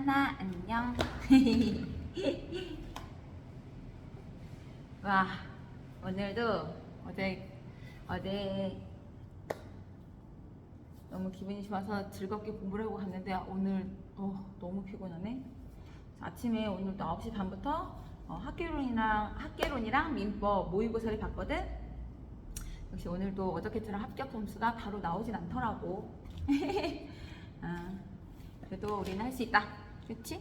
하나 안녕. 와, 오늘도 어제 너무 기분이 좋아서 즐겁게 공부를 하고 갔는데 오늘 너무 피곤하네. 아침에 오늘도 9시 반부터 학개론이랑 민법 모의고사를 봤거든. 역시 오늘도 어저께처럼 합격 점수가 바로 나오진 않더라고. 그래도 우리는 할 수 있다. 그치?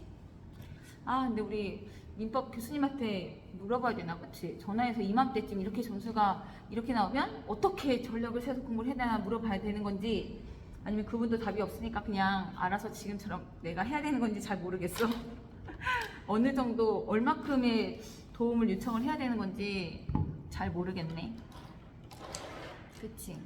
근데 우리 민법 교수님한테 물어봐야 되나? 그치? 전화해서 이맘때쯤 이렇게 점수가 이렇게 나오면 어떻게 전력을 세서 공부를 해야 되나 물어봐야 되는 건지, 아니면 그분도 답이 없으니까 그냥 알아서 지금처럼 내가 해야 되는 건지 잘 모르겠어. 어느 정도 얼마큼의 도움을 요청을 해야 되는 건지 잘 모르겠네. 그치?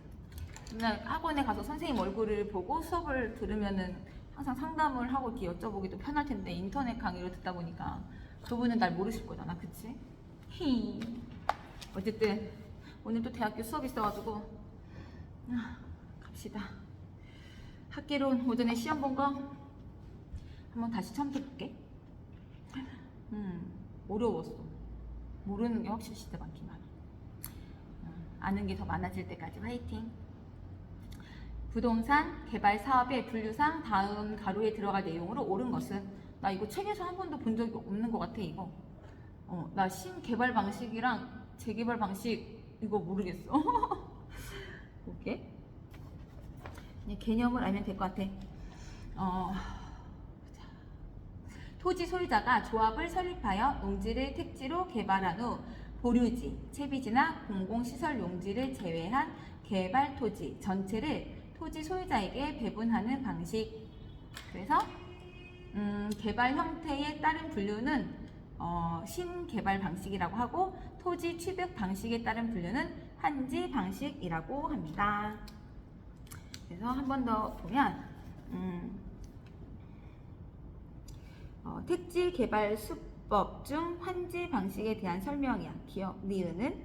그냥 학원에 가서 선생님 얼굴을 보고 수업을 들으면은 항상 상담을 하고 이렇게 여쭤보기도 편할 텐데, 인터넷 강의로 듣다 보니까 그분은 날 모르실 거잖아. 그치? 어쨌든 오늘 또 대학교 수업 있어가지고 갑시다. 학기론 오전에 시험 본 거 한번 다시 첨부해볼게. 어려웠어. 모르는 게 확실히 진짜 많긴 많아. 아는 게 더 많아질 때까지 화이팅. 부동산 개발 사업의 분류상 다음 가로에 들어갈 내용으로 옳은 것은, 나 이거 책에서 한 번도 본 적이 없는 것 같아. 이거 나 신개발 방식이랑 재개발 방식 이거 모르겠어. 오케이, 그냥 개념을 알면 될 것 같아. 토지 소유자가 조합을 설립하여 농지를 택지로 개발한 후 보류지, 채비지나 공공시설 용지를 제외한 개발 토지 전체를 토지 소유자에게 배분하는 방식. 그래서 개발 형태에 따른 분류는 신개발 방식이라고 하고, 토지 취득 방식에 따른 분류는 한지 방식이라고 합니다. 그래서 한 번 더 보면 택지 개발 수법 중 환지 방식에 대한 설명이야. 기억 니은은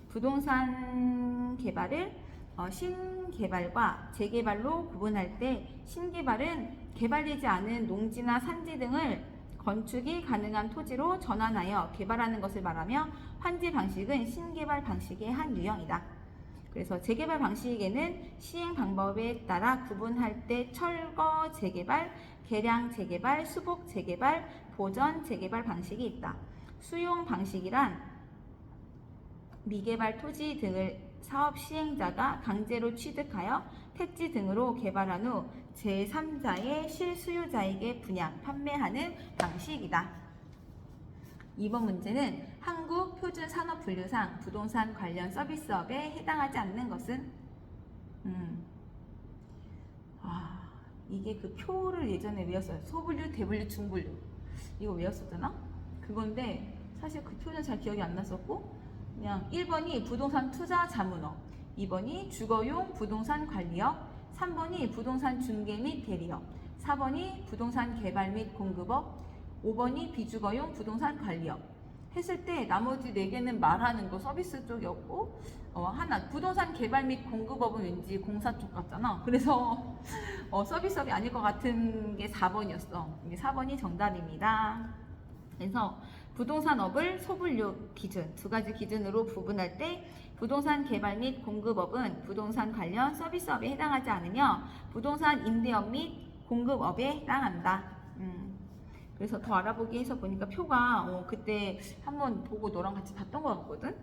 부동산 개발을 신개발과 재개발로 구분할 때, 신개발은 개발되지 않은 농지나 산지 등을 건축이 가능한 토지로 전환하여 개발하는 것을 말하며, 환지 방식은 신개발 방식의 한 유형이다. 그래서 재개발 방식에는 시행 방법에 따라 구분할 때 철거 재개발, 개량 재개발, 수복 재개발, 보전 재개발 방식이 있다. 수용 방식이란 미개발 토지 등을 사업 시행자가 강제로 취득하여 택지 등으로 개발한 후 제3자의 실수요자에게 분양, 판매하는 방식이다. 이번 문제는 한국 표준 산업 분류상 부동산 관련 서비스업에 해당하지 않는 것은? 이게 그 표를 예전에 외웠어요. 소분류, 대분류, 중분류. 이거 외웠었잖아? 그건데 사실 그 표는 잘 기억이 안 났었고, 그냥 1번이 부동산 투자 자문업, 2번이 주거용 부동산 관리업, 3번이 부동산 중개 및 대리업, 4번이 부동산 개발 및 공급업, 5번이 비주거용 부동산 관리업 했을 때, 나머지 4개는 말하는 거 서비스 쪽이었고, 하나 부동산 개발 및 공급업은 왠지 공사 쪽 같잖아. 그래서 서비스업이 아닐 것 같은 게 4번이었어. 이게 4번이 정답입니다. 그래서 부동산업을 소분류 기준, 2가지 기준으로 구분할 때, 부동산 개발 및 공급업은 부동산 관련 서비스업에 해당하지 않으며 부동산 임대업 및 공급업에 해당한다. 그래서 더 알아보기 해서 보니까 표가 그때 한번 보고 너랑 같이 봤던 것 같거든.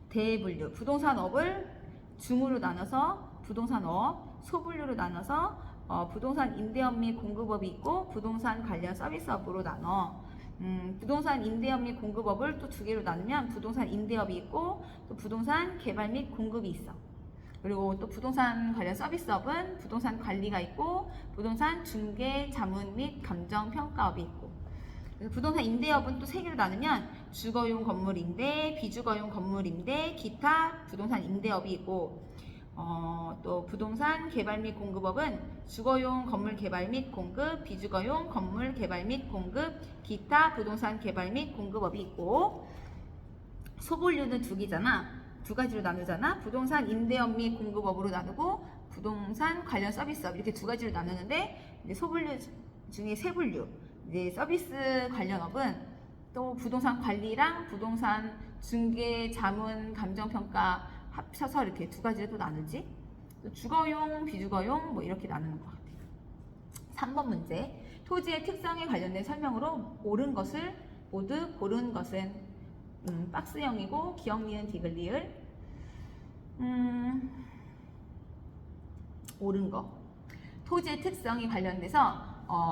대분류, 부동산업을 중으로 나눠서 부동산업, 소분류로 나눠서 부동산 임대업 및 공급업이 있고, 부동산 관련 서비스업으로 나눠. 부동산 임대업 및 공급업을 또 2개로 나누면 부동산 임대업이 있고, 또 부동산 개발 및 공급이 있어. 그리고 또 부동산 관련 서비스업은 부동산 관리가 있고, 부동산 중개, 자문 및 감정 평가업이 있고. 그래서 부동산 임대업은 또 3개로 나누면 주거용 건물 임대, 비주거용 건물 임대, 기타 부동산 임대업이 있고, 또 부동산 개발 및 공급업은 주거용 건물 개발 및 공급, 비주거용 건물 개발 및 공급, 기타 부동산 개발 및 공급업이 있고, 소분류는 2가지로 나누잖아. 부동산 임대업 및 공급업으로 나누고, 부동산 관련 서비스업 이렇게 두 가지로 나누는데 이제 소분류 중에 세 분류. 이제 서비스 관련업은 또 부동산 관리랑 부동산 중개, 자문, 감정평가 합쳐서 이렇게 두 가지로 또 나누지. 또 주거용, 비주거용 뭐 이렇게 나누는 것 같아요. 3번 문제. 토지의 특성에 관련된 설명으로 옳은 것을 모두 고른 것은 박스형이고 기억, 니은, 디귿, 리을. 옳은 거. 토지의 특성이 관련돼서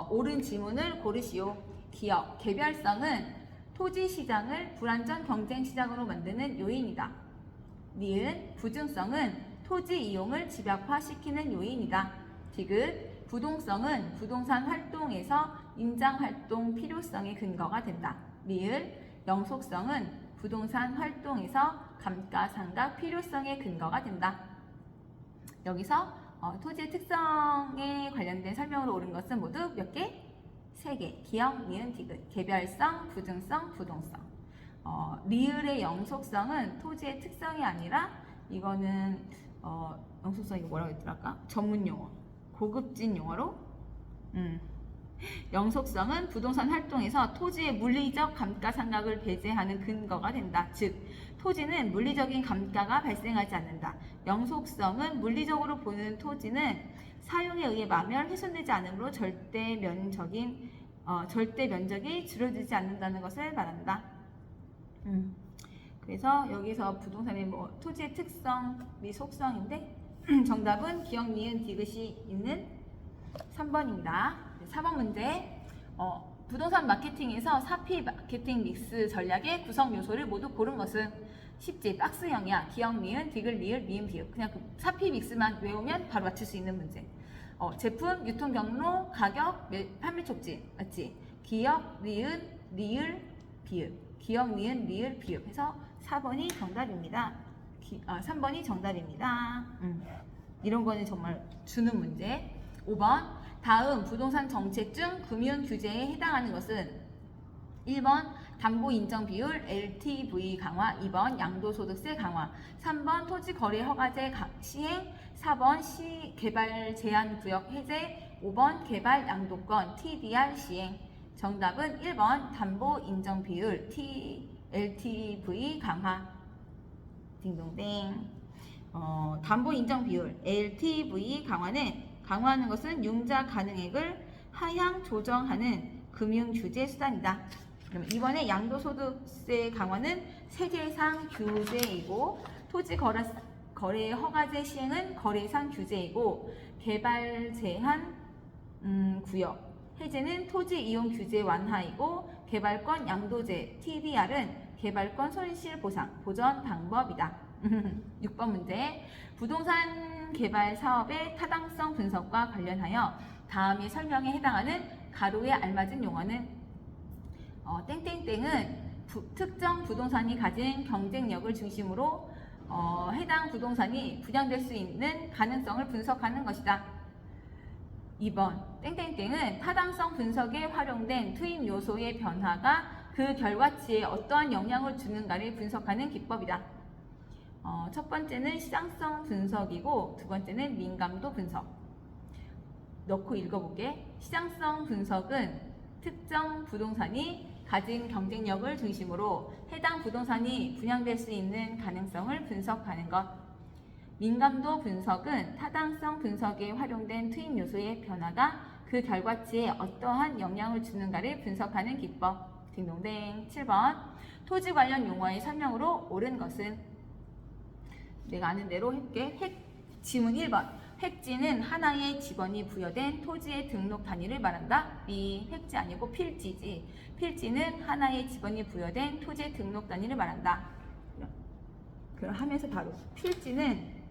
옳은 지문을 고르시오. 기억, 개별성은 토지 시장을 불완전 경쟁 시장으로 만드는 요인이다. 니은, 부증성은 토지 이용을 집약화시키는 요인이다. 디귿, 부동성은 부동산 활동에서 임장 활동 필요성의 근거가 된다. 리을, 영속성은 부동산 활동에서 감가상각 필요성의 근거가 된다. 여기서 토지의 특성에 관련된 설명으로 옳은 것은 모두 몇 개? 3개. 기억, 니은, 디귿. 개별성, 부증성, 부동성. 리을의 영속성은 토지의 특성이 아니라 이거는 영속성 이거 뭐라고 했더라 아까? 전문 용어. 고급진 용어로 영속성은 부동산 활동에서 토지의 물리적 감가상각을 배제하는 근거가 된다. 즉, 토지는 물리적인 감가가 발생하지 않는다. 영속성은 물리적으로 보는 토지는 사용에 의해 마멸, 훼손되지 않으므로 절대 면적이 줄어들지 않는다는 것을 말한다. 그래서 여기서 부동산의 토지의 특성 및 속성인데 정답은 기억, 니은, 디귿이 있는 3번입니다. 4번 문제. 부동산 마케팅에서 4P 마케팅 믹스 전략의 구성 요소를 모두 고른 것은 쉽지. 박스형이야. 기억, 니은, 디귿, 리을, 미음, 비읍. 그냥 그 4P 믹스만 외우면 바로 맞출 수 있는 문제. 제품, 유통 경로, 가격, 판매 촉진. 맞지? 기억, 니은, 리을, 비읍. 기억, 니은, 리을, 비읍 해서 4번이 정답입니다. 3번이 정답입니다. 이런 거는 정말 주는 문제. 5번. 다음 부동산 정책 중 금융 규제에 해당하는 것은 1번 담보 인정 비율 LTV 강화, 2번 양도소득세 강화, 3번 토지 거래 허가제 시행, 4번 개발 제한 구역 해제, 5번 개발 양도권 TDR 시행. 정답은 1번 담보 인정 비율 LTV 강화. 딩동댕. 담보 인정 비율 LTV 강화하는 것은 융자 가능액을 하향 조정하는 금융 규제 수단이다. 그러면 이번에 양도소득세 강화는 세제상 규제이고 토지 거래 허가제 시행은 거래상 규제이고 개발 제한 구역 해제는 토지 이용 규제 완화이고 개발권 양도제 TDR은 개발권 손실 보상 보전 방법이다. 6번 문제. 부동산 개발 사업의 타당성 분석과 관련하여 다음의 설명에 해당하는 가로에 알맞은 용어는 땡땡땡은 특정 부동산이 가진 경쟁력을 중심으로 해당 부동산이 분양될 수 있는 가능성을 분석하는 것이다. 2번 땡땡땡은 타당성 분석에 활용된 투입 요소의 변화가 그 결과치에 어떠한 영향을 주는가를 분석하는 기법이다. 첫 번째는 시장성 분석이고 두 번째는 민감도 분석. 넣고 읽어볼게. 시장성 분석은 특정 부동산이 가진 경쟁력을 중심으로 해당 부동산이 분양될 수 있는 가능성을 분석하는 것. 민감도 분석은 타당성 분석에 활용된 투입 요소의 변화가 그 결과치에 어떠한 영향을 주는가를 분석하는 기법. 딩동댕. 7번 토지 관련 용어의 설명으로 옳은 것은 내가 아는 대로 해볼게. 지문 1번. 획지는 하나의 직원이 부여된 토지의 등록 단위를 말한다. B. 획지 아니고 필지지. 필지는 하나의 직원이 부여된 토지의 등록 단위를 말한다. 그럼 하면서 바로 필지는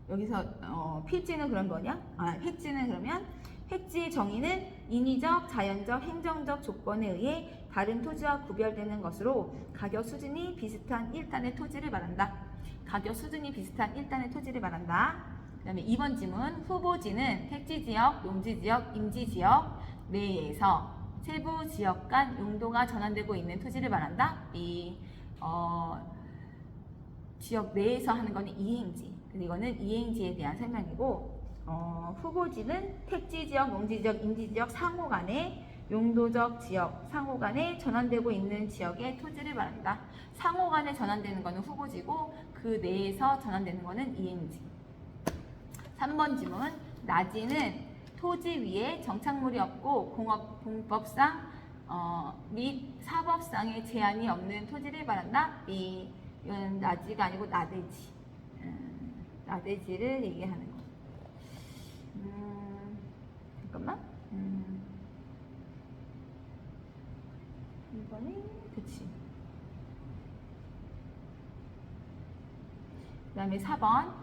여기서 필지는 그럼 뭐냐? 획지는 그러면 획지 정의는 인위적, 자연적, 행정적 조건에 의해 다른 토지와 구별되는 것으로 가격 수준이 비슷한 1단의 토지를 말한다. 가격 수준이 비슷한 1단의 토지를 말한다. 그 다음에 2번 지문. 후보지는 택지지역, 용지지역, 임지지역 내에서 세부 지역 간 용도가 전환되고 있는 토지를 말한다. 이 지역 내에서 하는 거는 이행지. 근데 이거는 이행지에 대한 설명이고, 후보지는 택지지역, 농지지역, 임지지역 상호 간의 용도적 지역, 상호 간에 전환되고 있는 지역의 토지를 말한다. 상호 간에 전환되는 거는 후보지고 그 내에서 전환되는 거는 이행지. 3번 지문. 낮이는 토지 위에 정착물이 없고 공법상 및 사법상의 제한이 없는 토지를 말한다. 이건 낮이가 아니고 나대지. 나대지를 얘기하는 거. 잠깐만. 이번에 그치. 그 다음에 4번.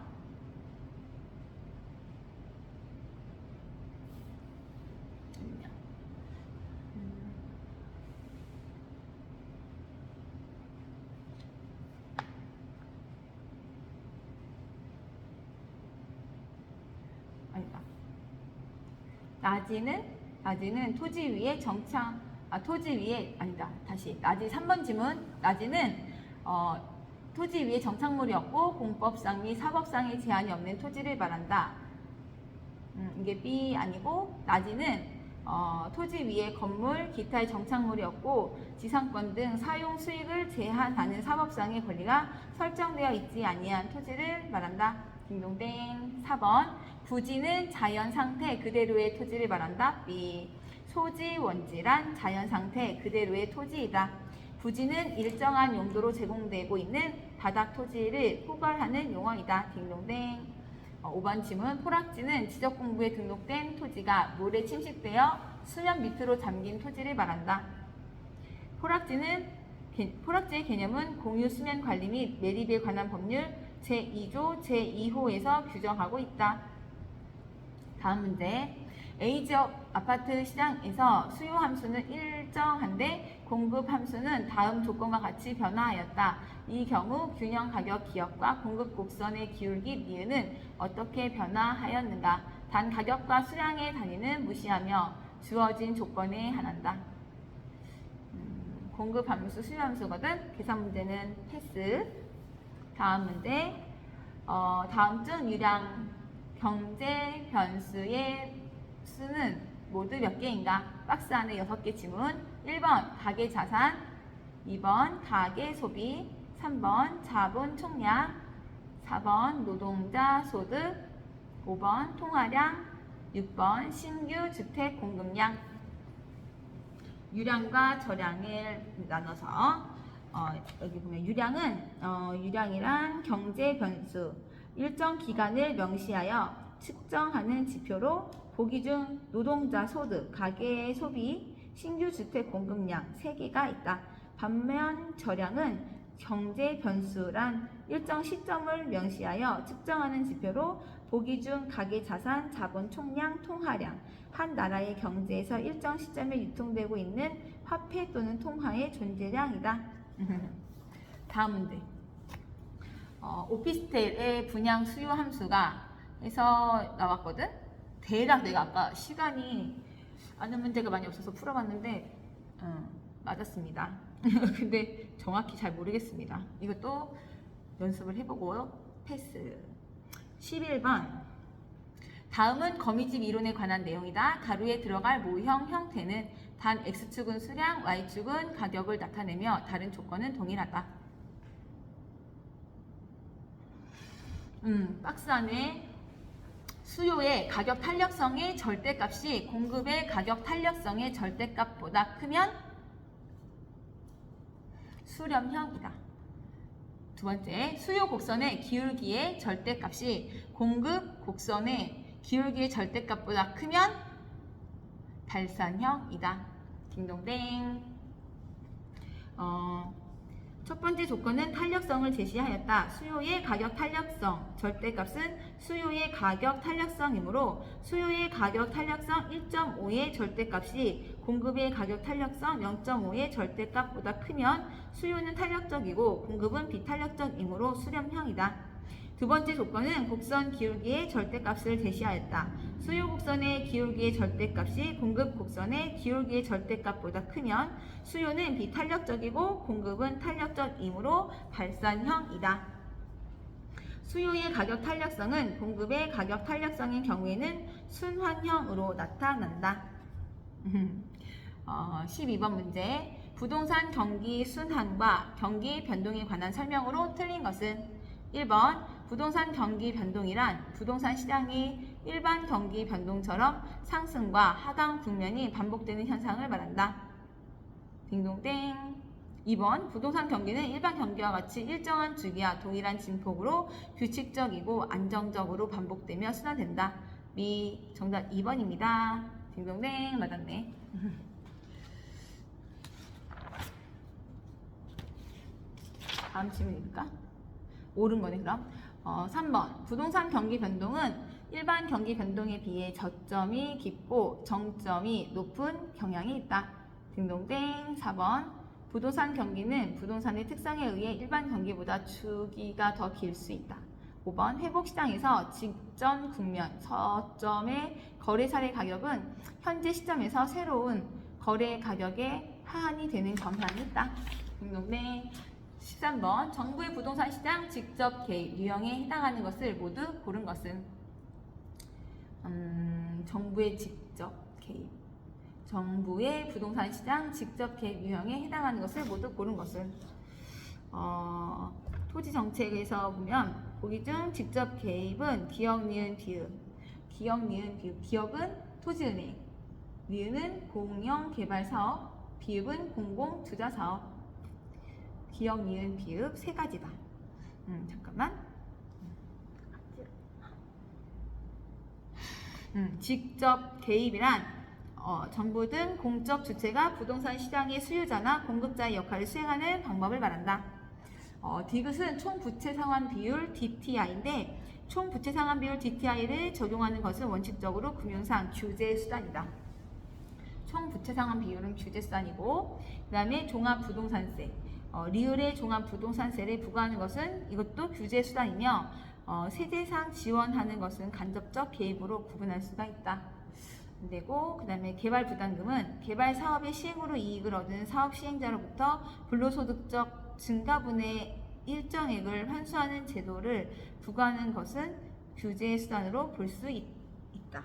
아니다. 낮이는 토지 위에 토지 위에 아니다. 다시. 낮이 3번 지문. 낮이는 토지 위에 정착물이 없고 공법상 및 사법상의 제한이 없는 토지를 말한다. 이게 B 아니고 낮이는 토지 위에 건물, 기타의 정착물이 없고 지상권 등 사용 수익을 제한하는 사법상의 권리가 설정되어 있지 아니한 토지를 말한다. 딩동댕. 4번. 부지는 자연 상태 그대로의 토지를 말한다. B. 소지, 원지란 자연 상태 그대로의 토지이다. 부지는 일정한 용도로 제공되고 있는 바닥 토지를 포괄하는 용어이다. 딩동댕. 5번 지문. 포락지는 지적공부에 등록된 토지가 물에 침식되어 수면 밑으로 잠긴 토지를 말한다. 포락지의 개념은 공유수면 관리 및 매립에 관한 법률 제2조 제2호에서 규정하고 있다. 다음 문제. A지역 아파트 시장에서 수요 함수는 일정한데 공급 함수는 다음 조건과 같이 변화하였다. 이 경우 균형 가격 기업과 공급 곡선의 기울기 니은은 어떻게 변화하였는가? 단 가격과 수량의 단위는 무시하며 주어진 조건에 한한다. 공급 함수, 수요 함수거든. 계산 문제는 패스. 다음 문제. 다음 중 유량 경제 변수의 수는 모두 몇 개인가? 박스 안에 6개 지문. 1번 가계 자산, 2번 가계 소비, 3번 자본 총량, 4번 노동자 소득, 5번 통화량, 6번 신규 주택 공급량. 유량과 저량을 나눠서 여기 보면 유량이란 경제 변수, 일정 기간을 명시하여 측정하는 지표로 보기 중 노동자 소득, 가계의 소비, 신규 주택 공급량 3개가 있다. 반면 저량은 경제 변수란 일정 시점을 명시하여 측정하는 지표로 보기 중 가계 자산, 자본 총량, 통화량, 한 나라의 경제에서 일정 시점에 유통되고 있는 화폐 또는 통화의 존재량이다. 다음 문제. 오피스텔의 분양 수요 함수가 해서 나왔거든? 대략 내가 아까 시간이 아는 문제가 많이 없어서 풀어봤는데 맞았습니다. 근데 정확히 잘 모르겠습니다. 이것도 연습을 해보고요. 패스. 11번. 다음은 거미집 이론에 관한 내용이다. 가루에 들어갈 모형 형태는 단 X축은 수량, Y축은 가격을 나타내며 다른 조건은 동일하다. 박스 안에 수요의 가격 탄력성의 절대값이 공급의 가격 탄력성의 절대값보다 크면 수렴형이다. 두 번째, 수요 곡선의 기울기의 절대값이 공급 곡선의 기울기의 절대값보다 크면 발산형이다. 딩동댕. 첫 번째 조건은 탄력성을 제시하였다. 수요의 가격 탄력성, 절대값은 수요의 가격 탄력성이므로 수요의 가격 탄력성 1.5의 절대값이 공급의 가격 탄력성 0.5의 절대값보다 크면 수요는 탄력적이고 공급은 비탄력적이므로 수렴형이다. 두 번째 조건은 곡선 기울기의 절대값을 제시하였다. 수요 곡선의 기울기의 절대값이 공급 곡선의 기울기의 절대값보다 크면 수요는 비탄력적이고 공급은 탄력적이므로 발산형이다. 수요의 가격 탄력성은 공급의 가격 탄력성인 경우에는 순환형으로 나타난다. 12번 문제. 부동산 경기 순환과 경기 변동에 관한 설명으로 틀린 것은 1번 부동산 경기 변동이란 부동산 시장이 일반 경기 변동처럼 상승과 하강 국면이 반복되는 현상을 말한다. 딩동댕. 2번 부동산 경기는 일반 경기와 같이 일정한 주기와 동일한 진폭으로 규칙적이고 안정적으로 반복되며 순환된다. 미. 정답 2번입니다. 딩동댕. 맞았네. 다음 질문일까? 옳은 거네 그럼. 3번 부동산 경기 변동은 일반 경기 변동에 비해 저점이 깊고 정점이 높은 경향이 있다. 딩동댕. 4번 부동산 경기는 부동산의 특성에 의해 일반 경기보다 주기가 더 길 수 있다. 5번 회복시장에서 직전 국면 저점의 거래사례 가격은 현재 시점에서 새로운 거래 가격에 하한이 되는 경향이 있다. 딩동댕. 13번 정부의 부동산 시장 직접 개입 유형에 해당하는 것을 모두 고른 것은 정부의 직접 개입 정부의 부동산 시장 직접 개입 유형에 해당하는 것을 모두 고른 것은 토지 정책에서 보면 보기 중 직접 개입은 기역, 니은, 비읍 기역은 토지은행, 니은은 공영개발사업, 비읍은 공공투자사업. 기역, 니은, 비읍 세 가지다. 잠깐만. 직접 개입이란 정부 등 공적 주체가 부동산 시장의 수요자나 공급자의 역할을 수행하는 방법을 말한다. 디귿은 총 부채 상환 비율 DTI인데 총 부채 상환 비율 DTI를 적용하는 것은 원칙적으로 금융상 규제 수단이다. 총 부채 상환 비율은 규제 수단이고, 그 다음에 종합부동산세, 리을의 종합부동산세를 부과하는 것은 이것도 규제 수단이며 세제상 지원하는 것은 간접적 개입으로 구분할 수가 있다. 되고, 그 다음에 개발부담금은 개발 사업의 시행으로 이익을 얻은 사업 시행자로부터 불로소득적 증가분의 일정액을 환수하는 제도를 부과하는 것은 규제 수단으로 볼 수 있다.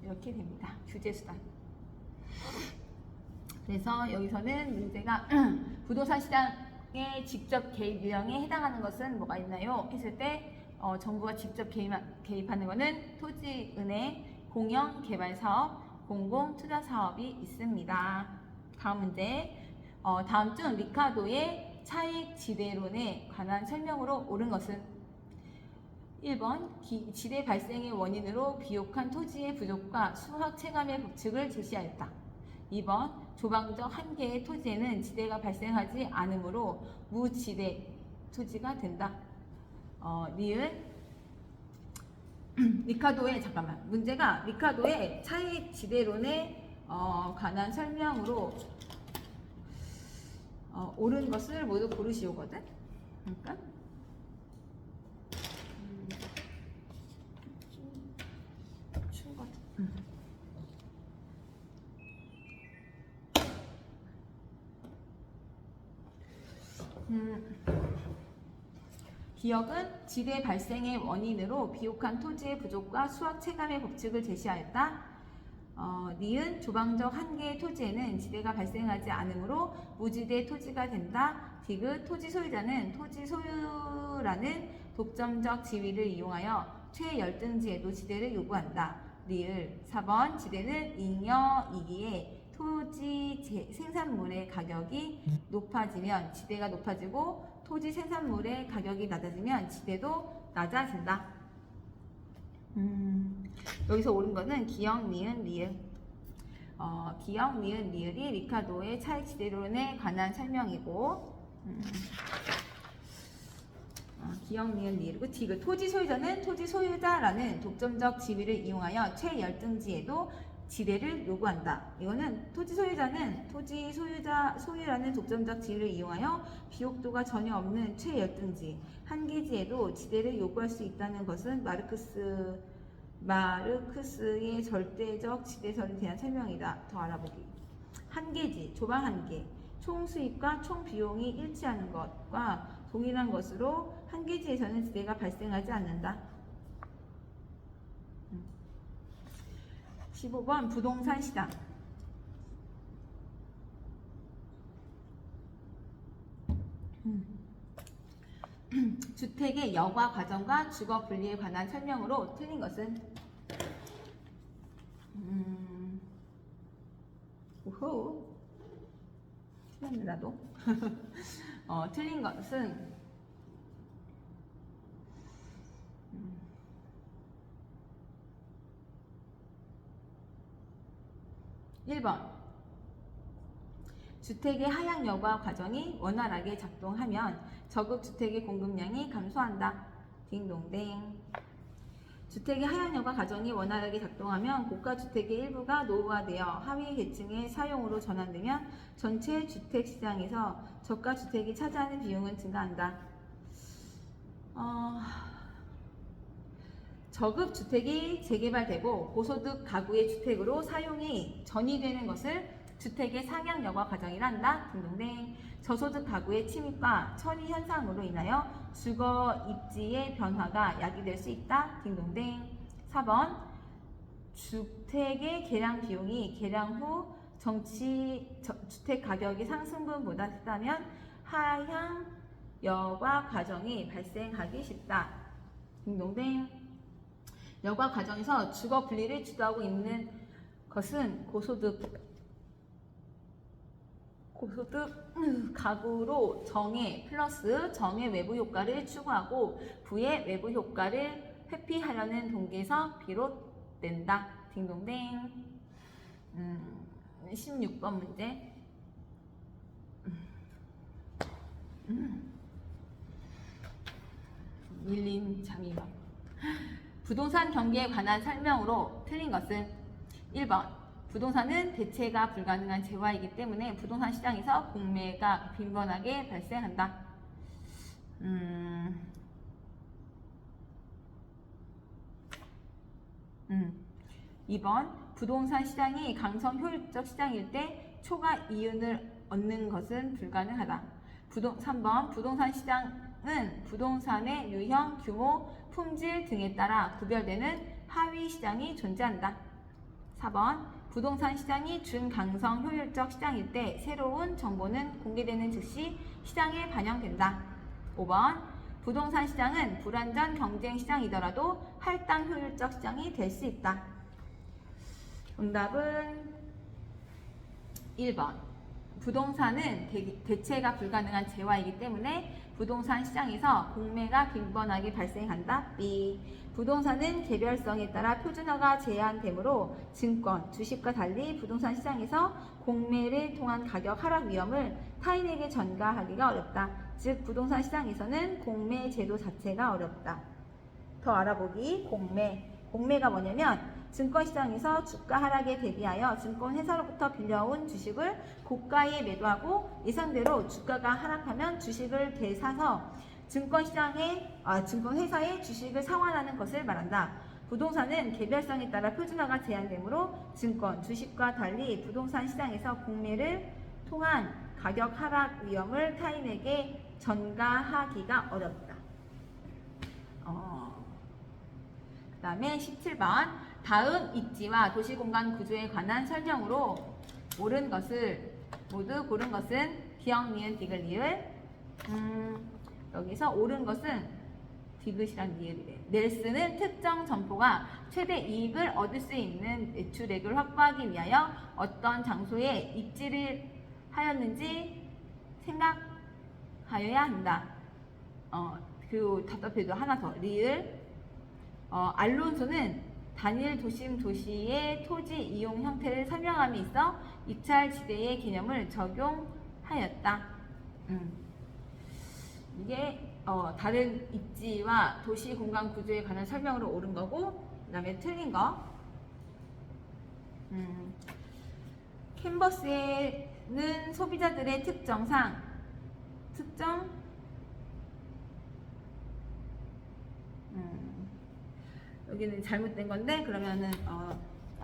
이렇게 됩니다. 규제 수단. 그래서 여기서는 문제가 부동산 시장의 직접 개입 유형에 해당하는 것은 뭐가 있나요? 했을 때 정부가 직접 개입하는 것은 토지은행, 공영개발사업, 공공투자사업이 있습니다. 다음 문제. 다음 중 리카도의 차익지대론에 관한 설명으로 옳은 것은 1번 지대 발생의 원인으로 비옥한 토지의 부족과 수확 체감의 법칙을 제시하였다. 2번 조방적 한 개의 토지에는 지대가 발생하지 않으므로 무지대 토지가 된다. 니은 문제가 리카도의 차익 지대론에 관한 설명으로 옳은 것을 모두 고르시오거든. 그러니까 기역은 지대 발생의 원인으로 비옥한 토지의 부족과 수확 체감의 법칙을 제시하였다. 니은 조방적 한 개의 토지에는 지대가 발생하지 않으므로 무지대 토지가 된다. 디귿 토지 소유자는 토지 소유라는 독점적 지위를 이용하여 최열등지에도 지대를 요구한다. 리을 4번 지대는 잉여이기에 토지 생산물의 가격이 높아지면 지대가 높아지고 토지 생산물의 가격이 낮아지면 지대도 낮아진다. 여기서 옳은 거는 기역, 니은, 리을. 기역, 니은, 리을이 리카도의 차익지대론에 관한 설명이고, 기역, 니은, 리을이고, 디귿 토지 소유자는 토지 소유자라는 독점적 지위를 이용하여 최열등지에도 지대를 요구한다. 이거는 토지 소유자는 토지 소유라는 독점적 지위를 이용하여 비옥도가 전혀 없는 최열등지 한계지에도 지대를 요구할 수 있다는 것은 마르크스의 절대적 지대설에 대한 설명이다. 더 알아보기. 한계지, 조방 한계, 총 수입과 총 비용이 일치하는 것과 동일한 것으로 한 기지에서는 지대가 발생하지 않는다. 15번 부동산 시장. 주택의 여과 과정과 주거 분리에 관한 설명으로 틀린 것은 오호 틀렸네 나도. 틀린 것은 1번 주택의 하향 여과 과정이 원활하게 작동하면 저급 주택의 공급량이 감소한다. 딩동댕. 주택의 하향 여과 과정이 원활하게 작동하면 고가 주택의 일부가 노후화되어 하위 계층의 사용으로 전환되면 전체 주택 시장에서 저가 주택이 차지하는 비용은 증가한다. 저급 주택이 재개발되고 고소득 가구의 주택으로 사용이 전이되는 것을 주택의 상향 여과 과정이라 한다. 딩동댕. 저소득 가구의 침입과 처리 현상으로 인하여 주거 입지의 변화가 야기될 수 있다. 딩동댕. 4번 주택의 개량 비용이 개량 후 주택 가격의 상승분보다 크다면 하향 여과 과정이 발생하기 쉽다. 딩동댕. 여과 과정에서 주거 분리를 주도하고 있는 것은 고소득 가구로 정의 플러스 정의 외부 효과를 추구하고 부의 외부 효과를 회피하려는 동기에서 비롯된다. 딩동댕. 16번 문제. 밀린 잠이 막. 부동산 경기에 관한 설명으로 틀린 것은 1번 부동산은 대체가 불가능한 재화이기 때문에 부동산 시장에서 공매가 빈번하게 발생한다. 2번 부동산 시장이 강성 효율적 시장일 때 초과 이윤을 얻는 것은 불가능하다. 3번 부동산 시장은 부동산의 유형, 규모, 품질 등에 따라 구별되는 하위 시장이 존재한다. 4번 부동산 시장이 준강성 효율적 시장일 때 새로운 정보는 공개되는 즉시 시장에 반영된다. 5번 부동산 시장은 불완전 경쟁 시장이더라도 할당 효율적 시장이 될 수 있다. 정답은 1번 부동산은 대체가 불가능한 재화이기 때문에 부동산 시장에서 공매가 빈번하게 발생한다. B. 부동산은 개별성에 따라 표준화가 제한되므로 증권, 주식과 달리 부동산 시장에서 공매를 통한 가격 하락 위험을 타인에게 전가하기가 어렵다. 즉 부동산 시장에서는 공매 제도 자체가 어렵다. 더 알아보기. 공매가 뭐냐면 증권시장에서 주가 하락에 대비하여 증권회사로부터 빌려온 주식을 고가에 매도하고 예상대로 주가가 하락하면 주식을 되사서 증권회사에 주식을 상환하는 것을 말한다. 부동산은 개별성에 따라 표준화가 제한되므로 증권, 주식과 달리 부동산 시장에서 공매를 통한 가격 하락 위험을 타인에게 전가하기가 어렵다. 그 다음에 17번 다음 입지와 도시공간 구조에 관한 설명으로 모든 것을 모두 고른 것은 기억, 니은, 디귿, 리을. 여기서 옳은 것은 디귿이랑 리을이래. 넬스는 특정 점포가 최대 이익을 얻을 수 있는 매출액을 확보하기 위하여 어떤 장소에 입지를 하였는지 생각하여야 한다. 그리고 답답해도 하나 더. 리을. 알론소는 단일 도시의 토지 이용 형태를 설명함에 있어 입찰 지대의 개념을 적용하였다. 이게 다른 입지와 도시 공간 구조에 관한 설명으로 옳은 거고, 그 다음에 틀린 거. 캔버스에는 소비자들의 여기는 잘못된 건데, 그러면은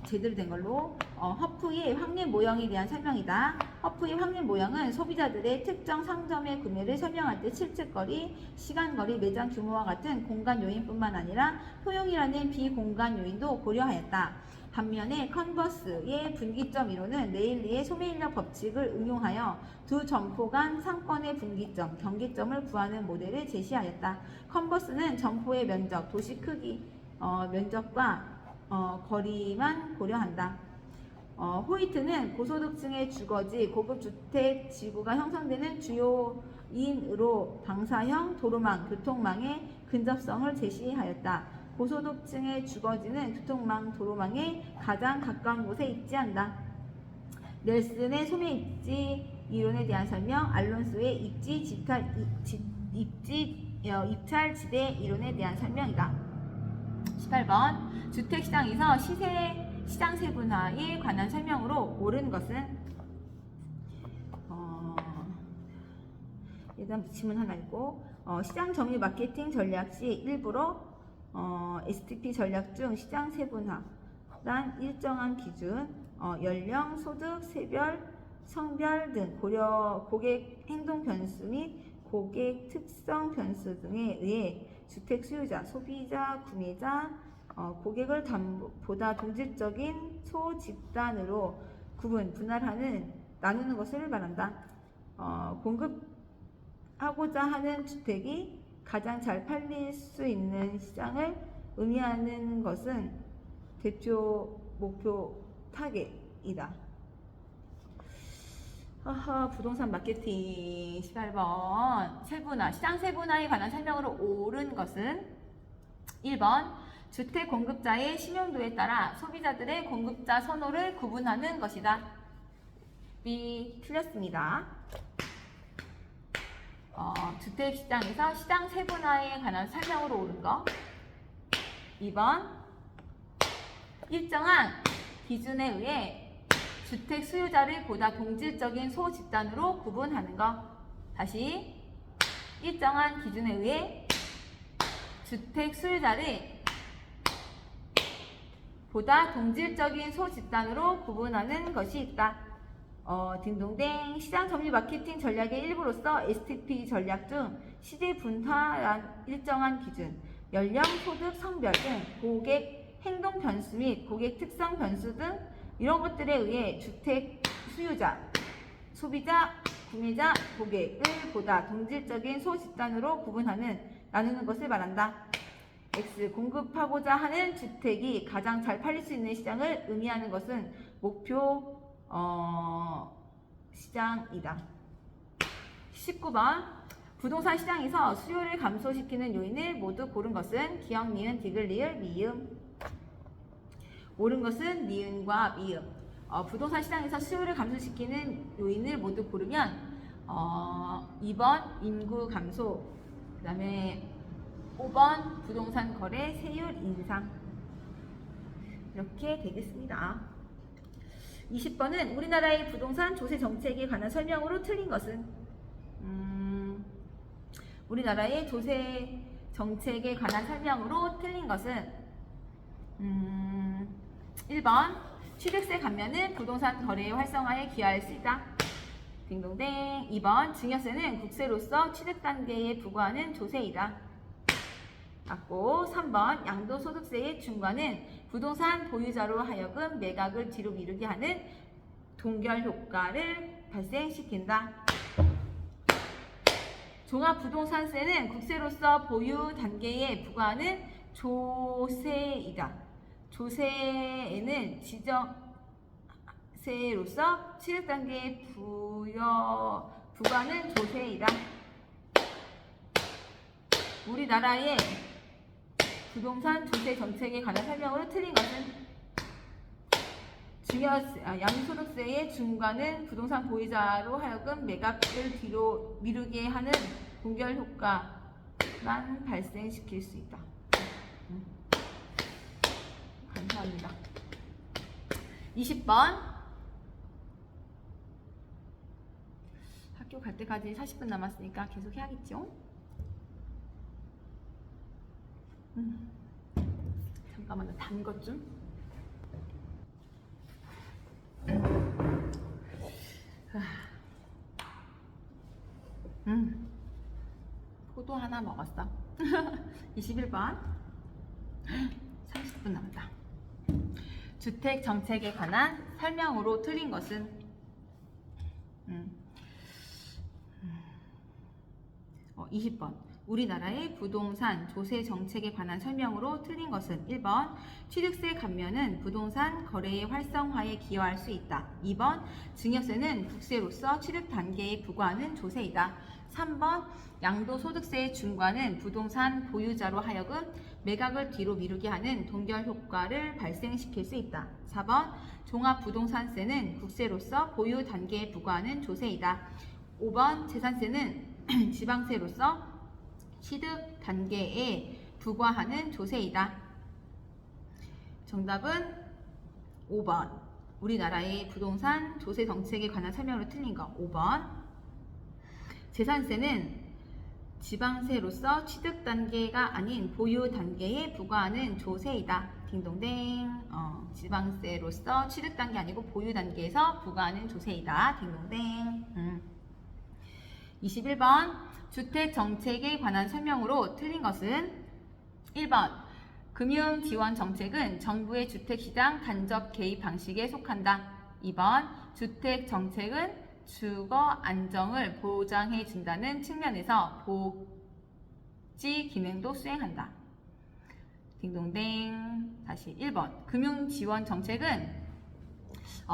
제대로 된 걸로 허프의 확립 모형에 대한 설명이다. 허프의 확립 모형은 소비자들의 특정 상점의 구매를 설명할 때 실측거리, 시간거리, 매장 규모와 같은 공간 요인뿐만 아니라 효용이라는 비공간 요인도 고려하였다. 반면에 컨버스의 분기점 이론은 레일리의 소매인력 법칙을 응용하여 두 점포 간 상권의 분기점, 경계점을 구하는 모델을 제시하였다. 컨버스는 점포의 면적, 도시 크기, 면적과 거리만 고려한다. 호이트는 고소득층의 주거지, 고급 주택 지구가 형성되는 주요인으로 방사형 도로망, 교통망의 근접성을 제시하였다. 고소득층의 주거지는 교통망, 도로망에 가장 가까운 곳에 입지한다. 넬슨의 소매 입지 이론에 대한 설명, 알론소의 입찰 지대 이론에 대한 설명이다. 18번 주택시장에서 시장 세분화에 관한 설명으로 옳은 것은 일단 지문 하나 있고 시장 점유 마케팅 전략 시 일부러 STP 전략 중 시장 세분화란 일정한 기준, 연령, 소득, 세별, 성별 등 고객 행동 변수 및 고객 특성 변수 등에 의해 주택 수요자, 소비자, 구매자, 고객을 보다 동질적인 소집단으로 분할하는 나누는 것을 말한다. 공급하고자 하는 주택이 가장 잘 팔릴 수 있는 시장을 의미하는 것은 대표 목표 타겟이다. 부동산 마케팅 18번 시장 세분화에 관한 설명으로 옳은 것은 1번 주택 공급자의 신용도에 따라 소비자들의 공급자 선호를 구분하는 것이다. B 틀렸습니다. 주택시장에서 시장 세분화에 관한 설명으로 옳은 거 2번 일정한 기준에 의해 주택 수요자를 보다 동질적인 소집단으로 구분하는 것. 다시 일정한 기준에 의해 주택 수요자를 보다 동질적인 소집단으로 구분하는 것이 있다. 딩동댕 시장 점유 마케팅 전략의 일부로서 STP 전략 중 시대 분화란 일정한 기준, 연령, 소득, 성별 등 고객 행동 변수 및 고객 특성 변수 등 이런 것들에 의해 주택 수요자, 소비자, 구매자, 고객을 보다 동질적인 소집단으로 나누는 것을 말한다. X. 공급하고자 하는 주택이 가장 잘 팔릴 수 있는 시장을 의미하는 것은 목표 시장이다. 19번 부동산 시장에서 수요를 감소시키는 요인을 모두 고른 것은 기역, 니은, 디귿, 리을, 미음. 옳은 것은 니은과 미음. 부동산 시장에서 수요를 감소시키는 요인을 모두 고르면 2번 인구 감소, 그 다음에 5번 부동산 거래 세율 인상 이렇게 되겠습니다. 20번은 우리나라의 부동산 조세 정책에 관한 설명으로 틀린 것은 우리나라의 조세 정책에 관한 설명으로 틀린 것은 1번 취득세 감면은 부동산 거래 활성화에 기여할 수 있다. 딩동댕. 2번 증여세는 국세로서 취득 단계에 부과하는 조세이다. 맞고 3번 양도소득세의 중과는 부동산 보유자로 하여금 매각을 뒤로 미루게 하는 동결 효과를 발생시킨다. 종합부동산세는 국세로서 보유 단계에 부과하는 조세이다. 조세에는 지정세로서 취득 단계에 부과하는 조세이다. 우리나라의 부동산 조세 정책에 관한 설명으로 틀린 것은 양도소득세의 중과는 부동산 보유자로 하여금 매각을 뒤로 미루게 하는 동결 효과만 발생시킬 수 있다. 감사합니다. 20번 학교 갈 때까지 40분 남았으니까 계속 해야겠죠? 잠깐만요. 단 것 좀. 포도 하나 먹었어. 21번. 30분 남았다. 주택 정책에 관한 설명으로 틀린 것은 20번. 우리나라의 부동산 조세 정책에 관한 설명으로 틀린 것은 1번. 취득세 감면은 부동산 거래의 활성화에 기여할 수 있다. 2번. 증여세는 국세로서 취득 단계에 부과하는 조세이다. 3번. 양도소득세의 중과는 부동산 보유자로 하여금 매각을 뒤로 미루게 하는 동결 효과를 발생시킬 수 있다. 4번. 종합부동산세는 국세로서 보유 단계에 부과하는 조세이다. 5번. 재산세는 지방세로서 취득 단계에 부과하는 조세이다. 정답은 5번. 우리나라의 부동산 조세 정책에 관한 설명으로 틀린 거 5번. 재산세는 지방세로서 취득 단계가 아닌 보유 단계에 부과하는 조세이다. 딩동댕. 지방세로서 취득 단계 아니고 보유 단계에서 부과하는 조세이다. 딩동댕. 21번. 주택 정책에 관한 설명으로 틀린 것은 1번. 금융 지원 정책은 정부의 주택시장 간접 개입 방식에 속한다. 2번. 주택 정책은 주거 안정을 보장해 준다는 측면에서 복지 기능도 수행한다. 딩동댕. 다시 1번. 금융 지원 정책은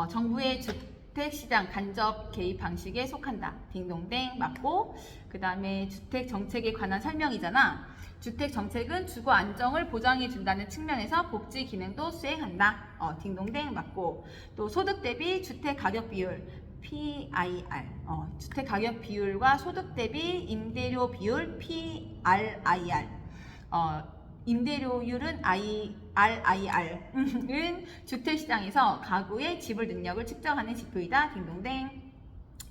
정부의 주택시장 간접 개입 방식에 속한다. 딩동댕 맞고, 그 다음에 주택 정책에 관한 설명이잖아. 주택 정책은 주거 안정을 보장해 준다는 측면에서 복지 기능도 수행한다. 딩동댕 맞고, 또 소득 대비 주택 가격 비율 PIR, 주택 가격 비율과 소득 대비 임대료 비율 PRIR, 임대료율은 RIR은 주택시장에서 가구의 지불 능력을 측정하는 지표이다. 딩동댕.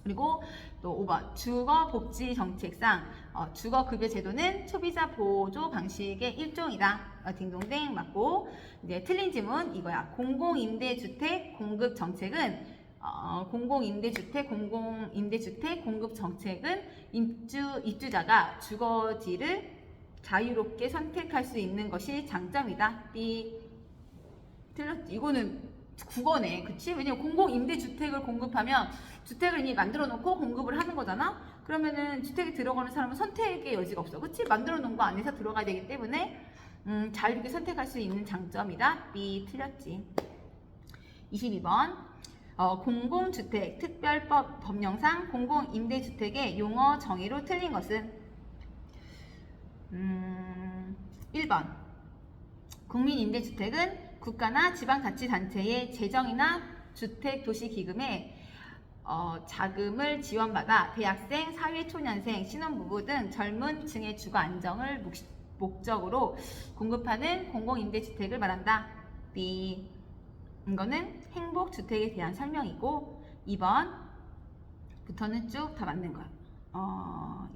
그리고 또 5번. 주거복지 정책상 주거급여 제도는 소비자 보조 방식의 일종이다. 딩동댕 맞고, 이제 틀린 질문 이거야. 공공임대주택 공급 정책은 공공임대주택 공급 정책은 입주자가 주거지를 자유롭게 선택할 수 있는 것이 장점이다. B. 틀렸지. 이거는 국어네. 그치? 왜냐면 공공임대주택을 공급하면 주택을 이미 만들어 놓고 공급을 하는 거잖아? 그러면은 주택에 들어가는 사람은 선택의 여지가 없어. 그치? 만들어 놓은 거 안에서 들어가야 되기 때문에 자유롭게 선택할 수 있는 장점이다. B. 틀렸지. 22번. 공공주택 특별법 법령상 공공임대주택의 용어 정의로 틀린 것은 1번. 국민임대주택은 국가나 지방자치단체의 재정이나 주택도시기금에 자금을 지원받아 대학생, 사회초년생, 신혼부부 등 젊은 층의 주거 안정을 목적으로 공급하는 공공임대주택을 말한다. B. 이거는 행복주택에 대한 설명이고, 2번부터는 쭉 다 맞는 거야.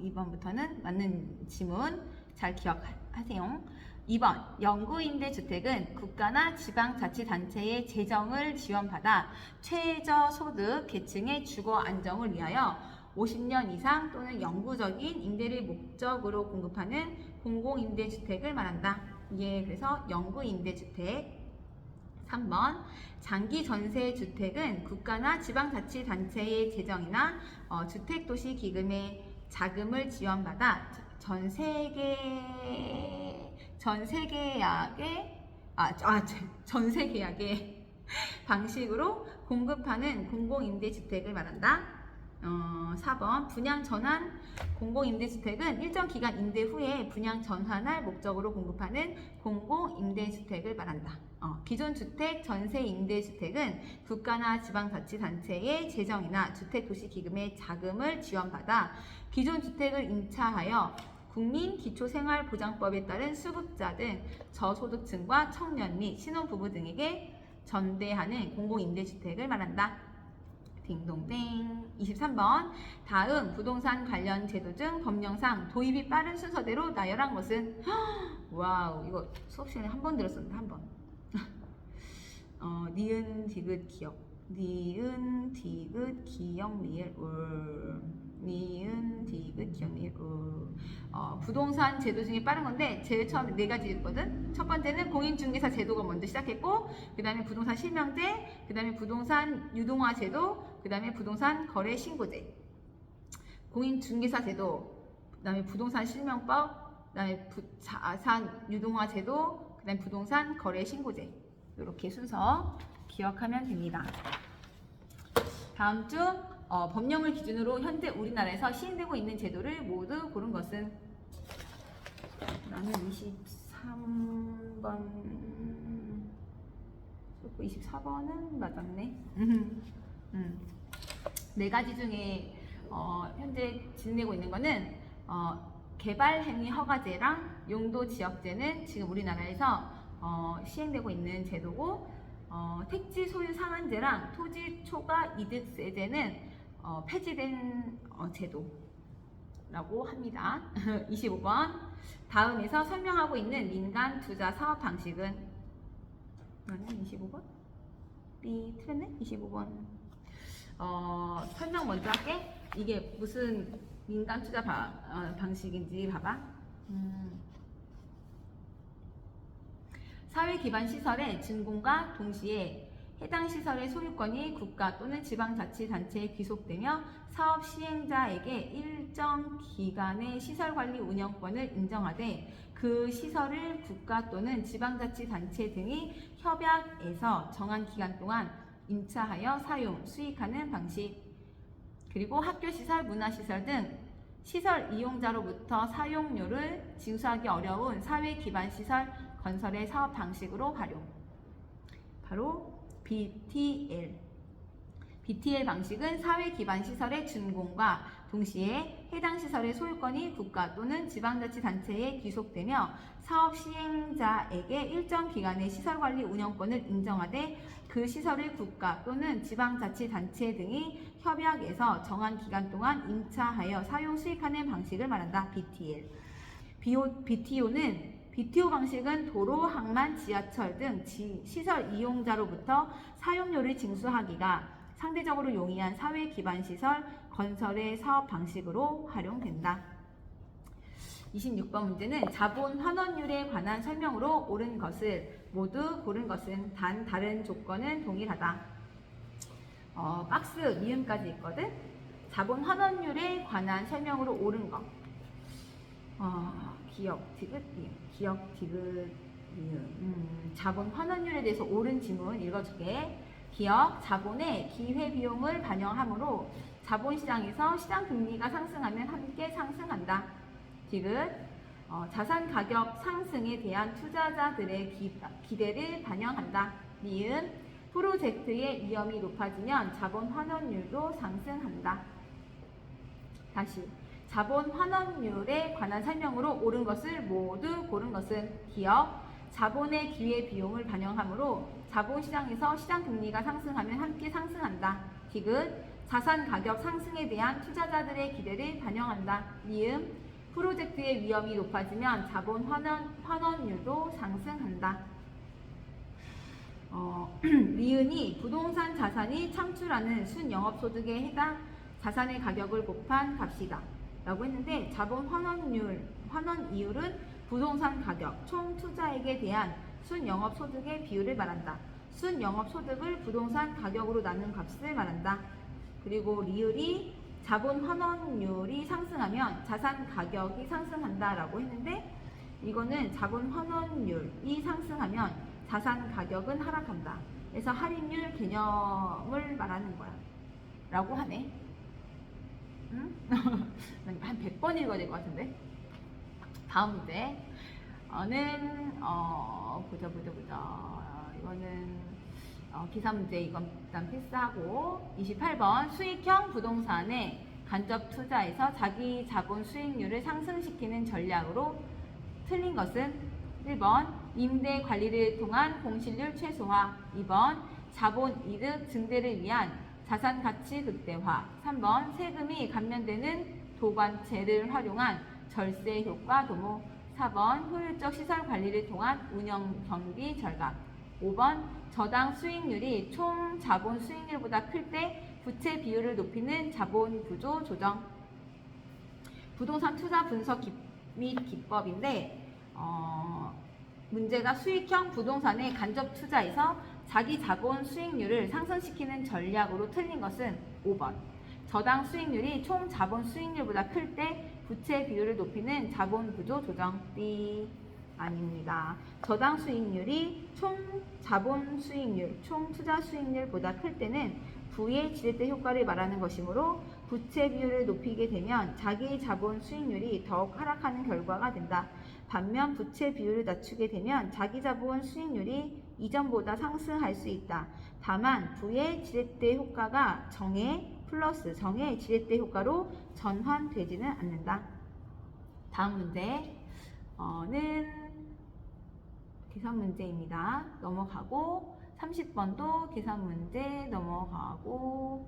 2번부터는 맞는 지문 잘 기억하세요. 2번. 영구임대주택은 국가나 지방자치단체의 재정을 지원받아 최저소득 계층의 주거 안정을 위하여 50년 이상 또는 영구적인 임대를 목적으로 공급하는 공공임대주택을 말한다. 예, 그래서 영구임대주택. 3번. 장기전세주택은 국가나 지방자치단체의 재정이나 주택도시기금의 자금을 지원받아 전세계약의 방식으로 공급하는 공공임대주택을 말한다. 4번. 분양 전환 공공임대주택은 일정 기간 임대 후에 분양 전환할 목적으로 공급하는 공공임대주택을 말한다. 기존 주택 전세 임대주택은 국가나 지방자치단체의 재정이나 주택도시기금의 자금을 지원받아 기존 주택을 임차하여 국민기초생활보장법에 따른 수급자 등 저소득층과 청년 및 신혼부부 등에게 전대하는 공공임대주택을 말한다. 딩동댕. 23번. 다음 부동산 관련 제도 중 법령상 도입이 빠른 순서대로 나열한 것은? 와우, 이거 수업 시간에 한 번 들었었는데 한 번. 니은 디귿 기역, 니은 디귿 기역 리을 울. 니은, 디귿, 기억, 미귿. 부동산 제도 중에 빠른 건데 제일 처음에 네 가지 있거든. 첫 번째는 공인중개사 제도가 먼저 시작했고, 그 다음에 부동산 실명제, 그 다음에 부동산 유동화 제도, 그 다음에 부동산 거래 신고제. 공인중개사 제도, 그 다음에 부동산 실명법, 그 다음에 자산 유동화 제도, 그 다음에 부동산 거래 신고제. 이렇게 순서 기억하면 됩니다. 다음 중 법령을 기준으로 현재 우리나라에서 시행되고 있는 제도를 모두 고른 것은? 나는 23번 24번은 맞았네. 네 가지 중에 현재 진행되고 있는 거는 개발행위 허가제랑 용도지역제는 지금 우리나라에서 시행되고 있는 제도고, 택지 소유 상한제랑 토지 초과 이득세제는 폐지된 제도라고 합니다. 25번 다음에서 설명하고 있는 민간 투자 사업 방식은? 나는 25번? B 틀렸네? 25번. 설명 먼저 할게. 이게 무슨 민간 투자 방식인지 봐봐. 사회 기반 시설의 준공과 동시에 해당 시설의 소유권이 국가 또는 지방자치단체에 귀속되며 사업 시행자에게 일정 기간의 시설관리 운영권을 인정하되 그 시설을 국가 또는 지방자치단체 등이 협약에서 정한 기간 동안 임차하여 사용, 수익하는 방식. 그리고 학교시설, 문화시설 등 시설 이용자로부터 사용료를 징수하기 어려운 사회 기반 시설 건설의 사업 방식으로 활용. 바로 BTL. BTL 방식은 사회 기반 시설의 준공과 동시에 해당 시설의 소유권이 국가 또는 지방자치단체에 귀속되며 사업 시행자에게 일정 기간의 시설관리 운영권을 인정하되 그 시설을 국가 또는 지방자치단체 등이 협약에서 정한 기간 동안 임차하여 사용 수익하는 방식을 말한다. BTL. BTO 방식은 도로, 항만, 지하철 등 시설 이용자로부터 사용료를 징수하기가 상대적으로 용이한 사회 기반 시설 건설의 사업 방식으로 활용된다. 26번 문제는 자본 환원율에 관한 설명으로 옳은 것을 모두 고른 것은 단 다른 조건은 동일하다. 박스 미음까지 있거든. 자본 환원율에 관한 설명으로 옳은 것. 기억, 디귿, 미음. 자본 환원율에 대해서 옳은 지문 읽어줄게. 기억, 자본의 기회비용을 반영하므로 자본시장에서 시장 금리가 상승하면 함께 상승한다. 디귿, 자산 가격 상승에 대한 투자자들의 기대를 반영한다. 미음, 프로젝트의 위험이 높아지면 자본 환원율도 상승한다. 다시. 자본 환원율에 관한 설명으로 옳은 것을 모두 고른 것은 기억, 자본의 기회 비용을 반영하므로 자본시장에서 시장 금리가 상승하면 함께 상승한다. 디귿, 자산 가격 상승에 대한 투자자들의 기대를 반영한다. 미음, 프로젝트의 위험이 높아지면 자본 환원율도 상승한다. 미은이 부동산 자산이 창출하는 순영업소득에 해당 자산의 가격을 곱한 값이다 라고 했는데, 자본 환원 이율은 부동산 가격, 총 투자액에 대한 순영업소득의 비율을 말한다. 순영업소득을 부동산 가격으로 나눈 값을 말한다. 그리고 리을이 자본 환원율이 상승하면 자산 가격이 상승한다 라고 했는데, 이거는 자본 환원율이 상승하면 자산 가격은 하락한다. 그래서 할인율 개념을 말하는 거야 라고 하네. 응? 한 100번 읽어야 될 것 같은데. 다음 문제. 보자. 이거는 기사 문제. 이건 일단 패스하고. 28번 수익형 부동산에 간접 투자해서 자기 자본 수익률을 상승시키는 전략으로 틀린 것은? 1번 임대 관리를 통한 공실률 최소화. 2번 자본 이득 증대를 위한 자산 가치 극대화. 3번 세금이 감면되는 도관체를 활용한 절세 효과 도모. 4번 효율적 시설 관리를 통한 운영 경비 절감. 5번 저당 수익률이 총 자본 수익률보다 클 때 부채 비율을 높이는 자본 구조 조정. 부동산 투자 분석 및 기법인데 문제가 수익형 부동산의 간접 투자에서 자기 자본 수익률을 상승시키는 전략으로 틀린 것은 5번. 저당 수익률이 총 자본 수익률보다 클 때 부채 비율을 높이는 자본 구조 조정. B. 아닙니다. 저당 수익률이 총 자본 수익률, 총 투자 수익률보다 클 때는 부의 지렛대 효과를 말하는 것이므로 부채 비율을 높이게 되면 자기 자본 수익률이 더욱 하락하는 결과가 된다. 반면 부채 비율을 낮추게 되면 자기 자본 수익률이 이전보다 상승할 수 있다. 다만 부의 지렛대 효과가 정의 플러스 정의 지렛대 효과로 전환되지는 않는다. 다음 문제는 계산 문제입니다. 넘어가고 30번도 계산 문제 넘어가고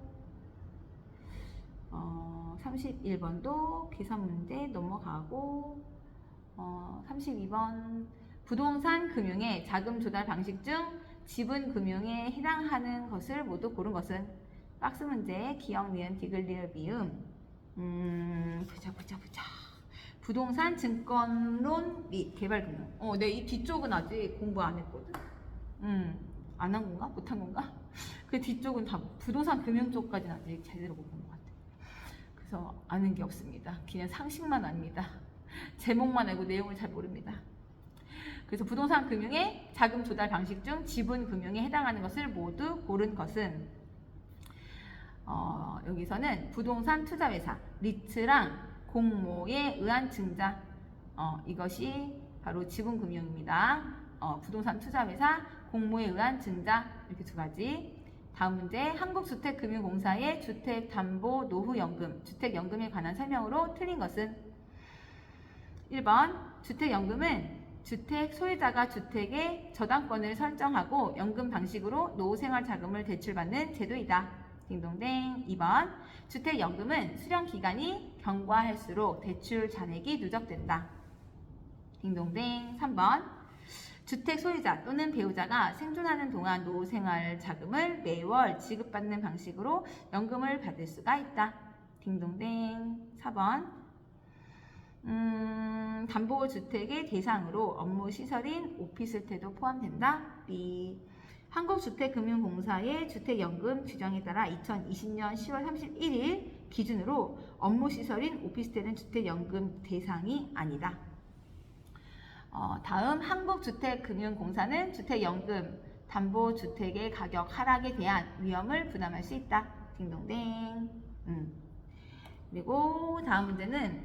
31번도 계산 문제 넘어가고 32번 부동산 금융의 자금 조달 방식 중 지분 금융에 해당하는 것을 모두 고른 것은 박스 문제 기억 니은 디귿 리을 미음 보자 부동산 증권론 및 개발금융. 네, 이 뒤쪽은 아직 공부 안 했거든. 안 한 건가? 못 한 건가? 그 뒤쪽은 다 부동산 금융 쪽까지는 아직 제대로 못 본 것 같아. 그래서 아는 게 없습니다. 그냥 상식만 압니다. 제목만 알고 내용을 잘 모릅니다. 그래서 부동산 금융의 자금 조달 방식 중 지분 금융에 해당하는 것을 모두 고른 것은 여기서는 부동산 투자회사 리츠랑 공모에 의한 증자 이것이 바로 지분금융입니다. 부동산 투자회사 공모에 의한 증자 이렇게 두 가지. 다음 문제 한국주택금융공사의 주택담보노후연금 주택연금에 관한 설명으로 틀린 것은 1번 주택연금은 주택 소유자가 주택의 저당권을 설정하고 연금 방식으로 노후생활자금을 대출받는 제도이다. 딩동댕. 2번 주택연금은 수령기간이 경과할수록 대출 잔액이 누적된다. 딩동댕. 3번 주택 소유자 또는 배우자가 생존하는 동안 노후생활 자금을 매월 지급받는 방식으로 연금을 받을 수가 있다. 딩동댕. 4번 담보주택의 대상으로 업무시설인 오피스텔도 포함된다. B. 한국주택금융공사의 주택연금 규정에 따라 2020년 10월 31일 기준으로 업무시설인 오피스텔은 주택연금 대상이 아니다. 다음 한국주택금융공사는 주택연금 담보주택의 가격 하락에 대한 위험을 부담할 수 있다. 딩동댕. 그리고 다음 문제는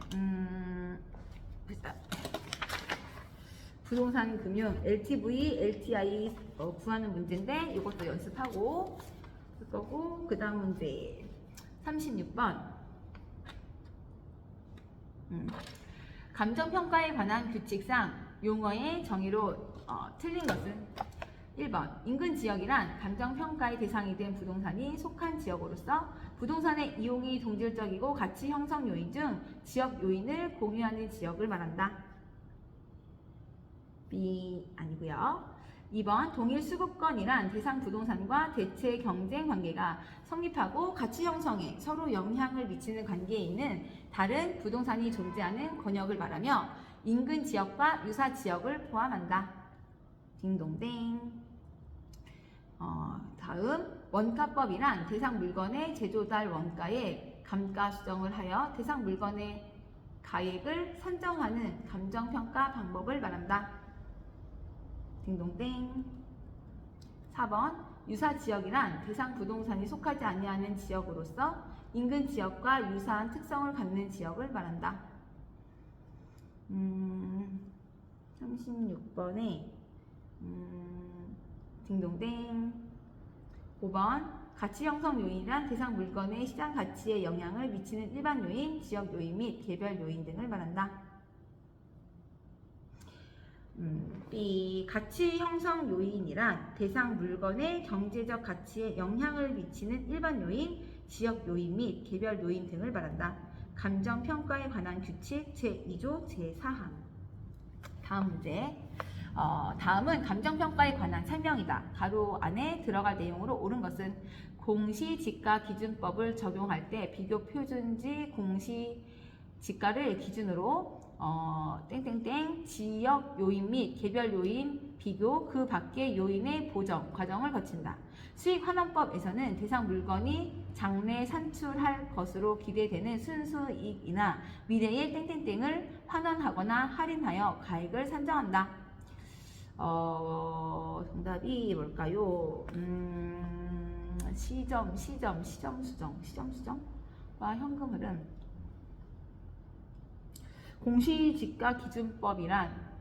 부동산 금융 LTV, LTI 구하는 문제인데 이것도 연습하고 할 거고. 그 다음 문제 36번 감정평가에 관한 규칙상 용어의 정의로 틀린 것은 1번 인근 지역이란 감정평가의 대상이 된 부동산이 속한 지역으로서 부동산의 이용이 동질적이고 가치 형성 요인 중 지역 요인을 공유하는 지역을 말한다. B. 아니고요. 2번 동일 수급권이란 대상 부동산과 대체 경쟁 관계가 성립하고 가치 형성에 서로 영향을 미치는 관계에 있는 다른 부동산이 존재하는 권역을 말하며 인근 지역과 유사 지역을 포함한다. 딩동댕. 다음 원가법이란 대상 물건의 제조달 원가에 감가 수정을 하여 대상 물건의 가액을 선정하는 감정평가 방법을 말한다. 딩동댕. 4번 유사지역이란 대상 부동산이 속하지 아니하는 지역으로서 인근 지역과 유사한 특성을 갖는 지역을 말한다. 36번에 딩동댕. 5번 가치 형성 요인이란 대상 물건의 시장 가치에 영향을 미치는 일반 요인, 지역 요인 및 개별 요인 등을 말한다. B. 가치 형성 요인이란 대상 물건의 경제적 가치에 영향을 미치는 일반 요인, 지역 요인 및 개별 요인 등을 말한다. 감정평가에 관한 규칙 제2조 제4항. 다음 문제. 다음은 감정평가에 관한 설명이다. 가로 안에 들어갈 내용으로 옳은 것은 공시지가기준법을 적용할 때 비교 표준지 공시 지가를 기준으로 땡땡땡 지역 요인 및 개별 요인 비교 그 밖의 요인의 보정 과정을 거친다. 수익 환원법에서는 대상 물건이 장래 산출할 것으로 기대되는 순수이익이나 미래의 땡땡땡을 환원하거나 할인하여 가액을 산정한다. 정답이 뭘까요? 시점 수정과 현금 흐름. 공시지가 기준법이란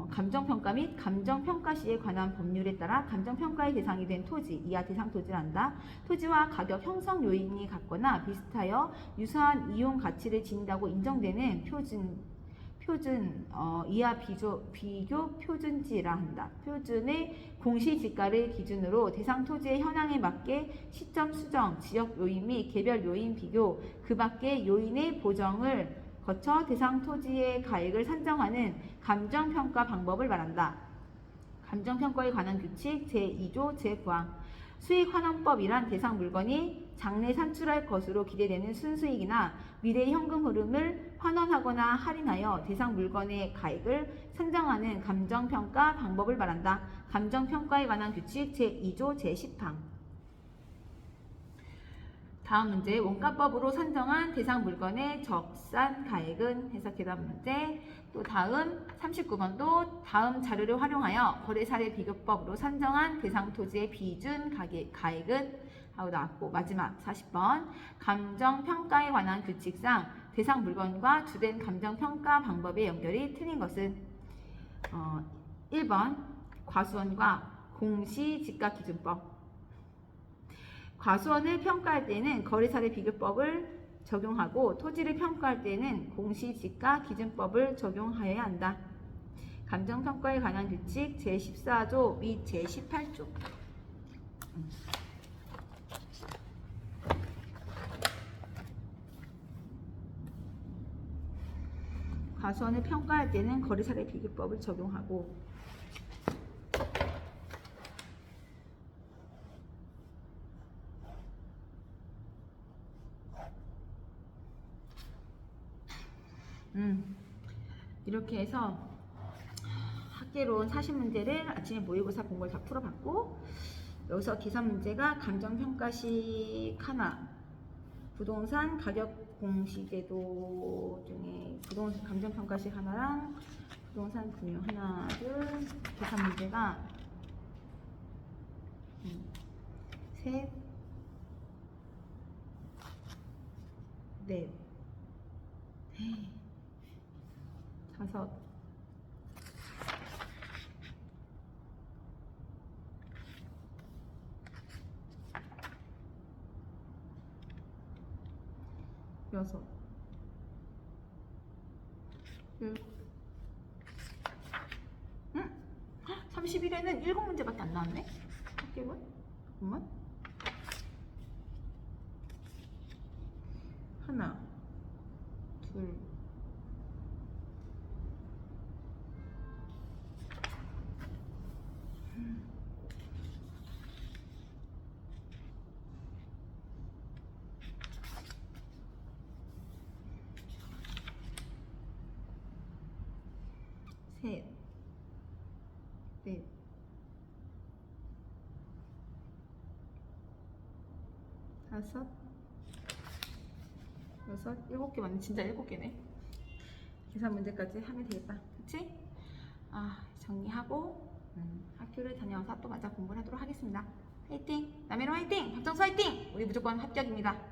감정평가 및 감정평가 시에 관한 법률에 따라 감정평가의 대상이 된 토지, 이하 대상 토지란다. 토지와 가격 형성 요인이 같거나 비슷하여 유사한 이용 가치를 지닌다고 인정되는 표준 이하 비교 표준지라 한다. 표준의 공시지가를 기준으로 대상 토지의 현황에 맞게 시점 수정, 지역 요인 및 개별 요인 비교, 그 밖의 요인의 보정을 거쳐 대상 토지의 가액을 산정하는 감정평가 방법을 말한다. 감정평가에 관한 규칙 제2조 제9항. 수익환원법이란 대상 물건이 장래 산출할 것으로 기대되는 순수익이나 미래의 현금 흐름을 환원하거나 할인하여 대상 물건의 가액을 산정하는 감정평가 방법을 말한다. 감정평가에 관한 규칙 제2조 제10항. 다음 문제, 원가법으로 산정한 대상 물건의 적산 가액은 해서 계산 문제. 또 다음 39번도 다음 자료를 활용하여 거래사례 비교법으로 산정한 대상 토지의 비준 가액은 하고 나왔고, 마지막 40번 감정평가에 관한 규칙상 대상 물건과 주된 감정평가 방법의 연결이 틀린 것은 1번 과수원과 공시지가기준법. 과수원을 평가할 때는 거래사례 비교법을 적용하고 토지를 평가할 때는 공시지가 기준법을 적용하여야 한다. 감정평가에 관한 규칙 제14조 및 제18조. 과수원을 평가할 때는 거래사례 비교법을 적용하고 이렇게 해서 학계론 40문제를 아침에 모의고사 본 걸 다 풀어봤고, 여기서 계산 문제가 감정평가식 하나, 부동산 가격 공시제도 중에 부동산 감정평가식 하나랑 부동산 금융 하나를 계산 문제가 셋, 넷, 다섯, 여섯, 일곱. 31회는 7문제밖에 안 나왔네? 학교는? 잠깐만. 하나, 둘, 셋, 넷, 다섯, 여섯, 7개 맞네. 진짜 7개네. 계산 문제까지 하면 되겠다. 그치? 정리하고 학교를 다녀와서 또 맞아 공부를 하도록 하겠습니다. 화이팅! 남해로 화이팅! 박정수 화이팅! 우리 무조건 합격입니다.